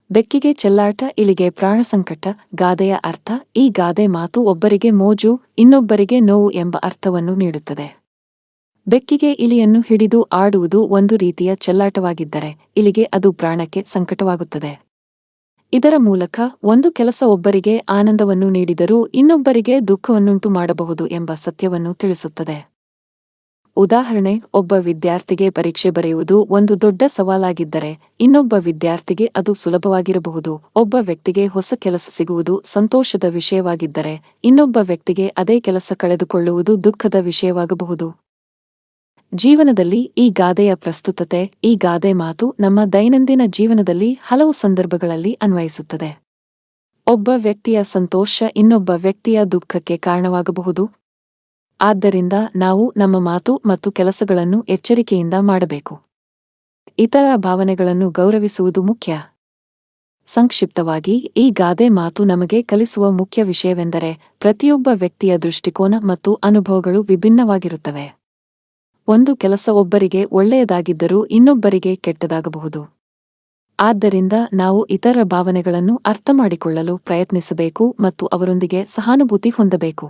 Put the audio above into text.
ಬೆಕ್ಕಿಗೆ ಚೆಲ್ಲಾಟ, ಇಲಿಗೆ ಪ್ರಾಣ ಸಂಕಟ. ಗಾದೆಯ ಅರ್ಥ: ಈ ಗಾದೆ ಮಾತು ಒಬ್ಬರಿಗೆ ಮೋಜು, ಇನ್ನೊಬ್ಬರಿಗೆ ನೋವು ಎಂಬ ಅರ್ಥವನ್ನು ನೀಡುತ್ತದೆ. ಬೆಕ್ಕಿಗೆ ಇಲಿಯನ್ನು ಹಿಡಿದು ಆಡುವುದು ಒಂದು ರೀತಿಯ ಚೆಲ್ಲಾಟವಾಗಿದ್ದರೆ, ಇಲಿಗೆ ಅದು ಪ್ರಾಣಕ್ಕೆ ಸಂಕಟವಾಗುತ್ತದೆ. ಇದರ ಮೂಲಕ ಒಂದು ಕೆಲಸ ಒಬ್ಬರಿಗೆ ಆನಂದವನ್ನು ನೀಡಿದರೂ ಇನ್ನೊಬ್ಬರಿಗೆ ದುಃಖವನ್ನುಂಟು ಮಾಡಬಹುದು ಎಂಬ ಸತ್ಯವನ್ನು ತಿಳಿಸುತ್ತದೆ. ಉದಾಹರಣೆ: ಒಬ್ಬ ವಿದ್ಯಾರ್ಥಿಗೆ ಪರೀಕ್ಷೆ ಬರೆಯುವುದು ಒಂದು ದೊಡ್ಡ ಸವಾಲಾಗಿದ್ದರೆ, ಇನ್ನೊಬ್ಬ ವಿದ್ಯಾರ್ಥಿಗೆ ಅದು ಸುಲಭವಾಗಿರಬಹುದು. ಒಬ್ಬ ವ್ಯಕ್ತಿಗೆ ಹೊಸ ಕೆಲಸ ಸಿಗುವುದು ಸಂತೋಷದ ವಿಷಯವಾಗಿದ್ದರೆ, ಇನ್ನೊಬ್ಬ ವ್ಯಕ್ತಿಗೆ ಅದೇ ಕೆಲಸ ಕಳೆದುಕೊಳ್ಳುವುದು ದುಃಖದ ವಿಷಯವಾಗಬಹುದು. ಜೀವನದಲ್ಲಿ ಈ ಗಾದೆಯ ಪ್ರಸ್ತುತತೆ, ಈ ಗಾದೆ ಮಾತು ನಮ್ಮ ದೈನಂದಿನ ಜೀವನದಲ್ಲಿ ಹಲವು ಸಂದರ್ಭಗಳಲ್ಲಿ ಅನ್ವಯಿಸುತ್ತದೆ. ಒಬ್ಬ ವ್ಯಕ್ತಿಯ ಸಂತೋಷ ಇನ್ನೊಬ್ಬ ವ್ಯಕ್ತಿಯ ದುಃಖಕ್ಕೆ ಕಾರಣವಾಗಬಹುದು. ಆದ್ದರಿಂದ ನಾವು ನಮ್ಮ ಮಾತು ಮತ್ತು ಕೆಲಸಗಳನ್ನು ಎಚ್ಚರಿಕೆಯಿಂದ ಮಾಡಬೇಕು. ಇತರ ಭಾವನೆಗಳನ್ನು ಗೌರವಿಸುವುದು ಮುಖ್ಯ. ಸಂಕ್ಷಿಪ್ತವಾಗಿ, ಈ ಗಾದೆ ಮಾತು ನಮಗೆ ಕಲಿಸುವ ಮುಖ್ಯ ವಿಷಯವೆಂದರೆ, ಪ್ರತಿಯೊಬ್ಬ ವ್ಯಕ್ತಿಯ ದೃಷ್ಟಿಕೋನ ಮತ್ತು ಅನುಭವಗಳು ವಿಭಿನ್ನವಾಗಿರುತ್ತವೆ. ಒಂದು ಕೆಲಸ ಒಬ್ಬರಿಗೆ ಒಳ್ಳೆಯದಾಗಿದ್ದರೂ ಇನ್ನೊಬ್ಬರಿಗೆ ಕೆಟ್ಟದಾಗಬಹುದು. ಆದ್ದರಿಂದ ನಾವು ಇತರ ಭಾವನೆಗಳನ್ನು ಅರ್ಥಮಾಡಿಕೊಳ್ಳಲು ಪ್ರಯತ್ನಿಸಬೇಕು ಮತ್ತು ಅವರೊಂದಿಗೆ ಸಹಾನುಭೂತಿ ಹೊಂದಬೇಕು.